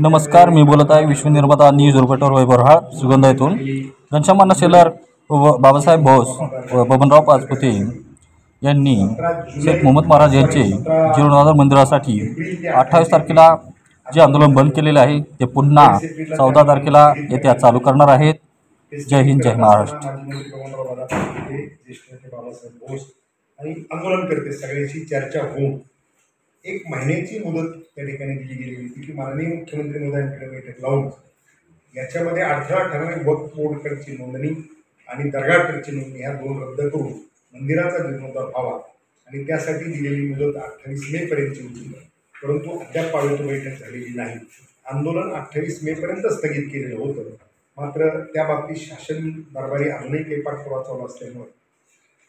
नमस्कार, मी बोलत आहे विश्वनिर्माता न्यूज रिपोर्टर वैभवराळ सुगंधा येथून। घनश्याम शेलार व बाबासाहेब बोस व बबनराव पाचपुते यांनी शेख मोहम्मद महाराज यांचे जीर्णोद्धार मंदिरासाठी 28 तारखेला जे आंदोलन बंद केलेले आहे ते पुन्हा 14 तारखेला येत्या चालू करणार आहेत। जय हिंद, जय महाराष्ट्र। आंदोलनकर्ते सगळ्यांची चर्चा होऊन एक महिन्याची मुदत त्या ठिकाणी दिली गेली होती की माननीय मुख्यमंत्री महोदयांकडे बैठक लावून याच्यामध्ये अडथळा ठरणारी वक्फ बोर्डकडची नोंदणी आणि दरगाहकडची नोंदणी ह्या दोन रद्द करून मंदिराचा जीर्णोद्धार व्हावा आणि त्यासाठी दिलेली मुदत 28 मे पर्यंतची होती, परंतु अद्याप पावेतो बैठक झालेली नाही। आंदोलन 28 मे पर्यंत स्थगित केलेलं होतं, मात्र त्या बाबतीत शासन दरबारी अजूनही काही पाठपुरावा चालू असल्यामुळे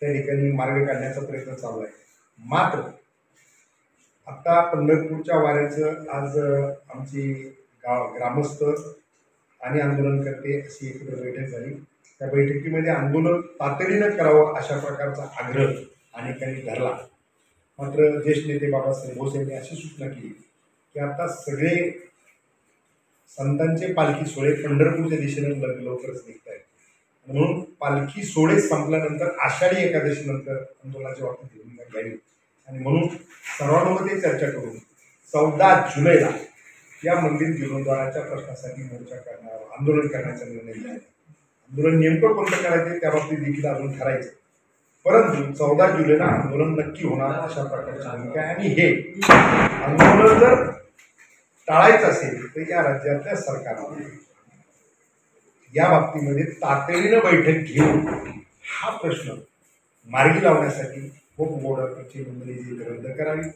त्या ठिकाणी मार्ग काढण्याचा प्रयत्न चालू आहे। मात्र आता पंढरपूरच्या वाऱ्याचं आज आमची ग्रामस्थ आणि आंदोलनकर्ते अशी एकत्र बैठक झाली। त्या बैठकीमध्ये आंदोलन तातडीनं करावं अशा प्रकारचा आग्रह अनेकांनी धरला। मात्र ज्येष्ठ नेते बाबासाहेब बोस यांनी अशी सूचना केली की आता सगळे संतांचे पालखी सोहळे पंढरपूरच्या दिशेने लवकरच निघत आहेत, म्हणून पालखी सोहळे संपल्यानंतर आषाढी एकादशीनंतर आंदोलनाची बाबतीत भूमिका घ्यावी आणि म्हणून सर्वानुमते चर्चा करून 14 जुलैला या मंदिर जीर्णोद्धाराच्या प्रश्नासाठी मोर्चा करणार आंदोलन करण्याचा निर्णय घेतला। आंदोलन नेमकं कोणतं करायचे त्या बाबतीत देखील अजून ठरायचं, परंतु 14 जुलैला आंदोलन नक्की होणार अशा प्रकारची भूमिका आहे। आणि हे आंदोलन जर टाळायचं असेल तर या राज्यातल्या सरकारने या बाबतीमध्ये तातडीनं बैठक घेऊन हा प्रश्न मार्गी लावण्यासाठी वक्फ बोर्डाची नोंदणी रद्द करावी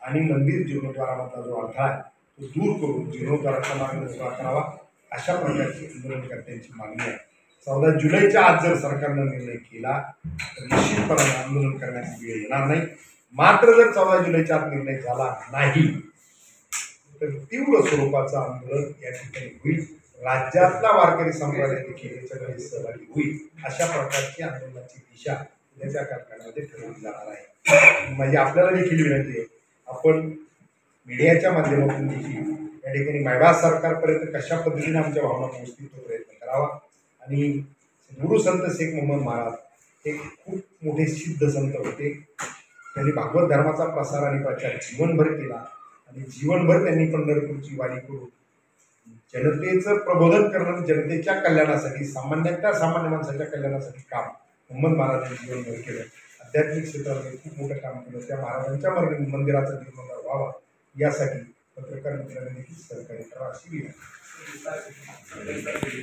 आणि मंदिर जीर्णोद्धारामधला जो अडथळा आहे तो दूर करून जीर्णोद्धाराचा मार्ग मोकळा करावा अशा प्रकारची आंदोलनकर्त्यांची मागणी आहे। 14 जुलैच्या आज जर सरकारनं निर्णय केला तर निश्चितपणे आंदोलन करण्याची वेळ येणार नाही। मात्र जर 14 जुलैच्या आत निर्णय झाला नाही तर तीव्र स्वरूपाचं आंदोलन या ठिकाणी होईल। राज्यातला वारकरी संप्रदाय देखील याच्यामध्ये सहभागी होईल अशा प्रकारची आंदोलनाची दिशा उद्याच्या कारखान्यामध्ये ठरवली जाणार आहे। म्हणजे आपल्याला देखील विनंती आहे, आपण मीडियाच्या माध्यमातून देखील या ठिकाणी मायबा सरकारपर्यंत कशा पद्धतीने आमच्या भावना पोहोचतील तो प्रयत्न करावा। आणि गुरु संत शेख मोहम्मद महाराज हे खूप मोठे सिद्ध संत होते। त्यांनी भागवत धर्माचा प्रसार आणि प्रचार जीवनभर केला आणि जीवनभर त्यांनी पंढरपूरची वारी करून जनतेचं प्रबोधन करणं, जनतेच्या कल्याणासाठी सामान्य माणसाच्या कल्याणासाठी काम मोहम्मद महाराजांनी जीवनभर केलं। आध्यात्मिक क्षेत्रामध्ये खूप मोठं काम केलं। त्या महाराजांच्या मंदिराचा जीर्णोद्धार व्हावा यासाठी पत्रकार मित्रांनी देखील सहकार्य करावं अशी विनंती।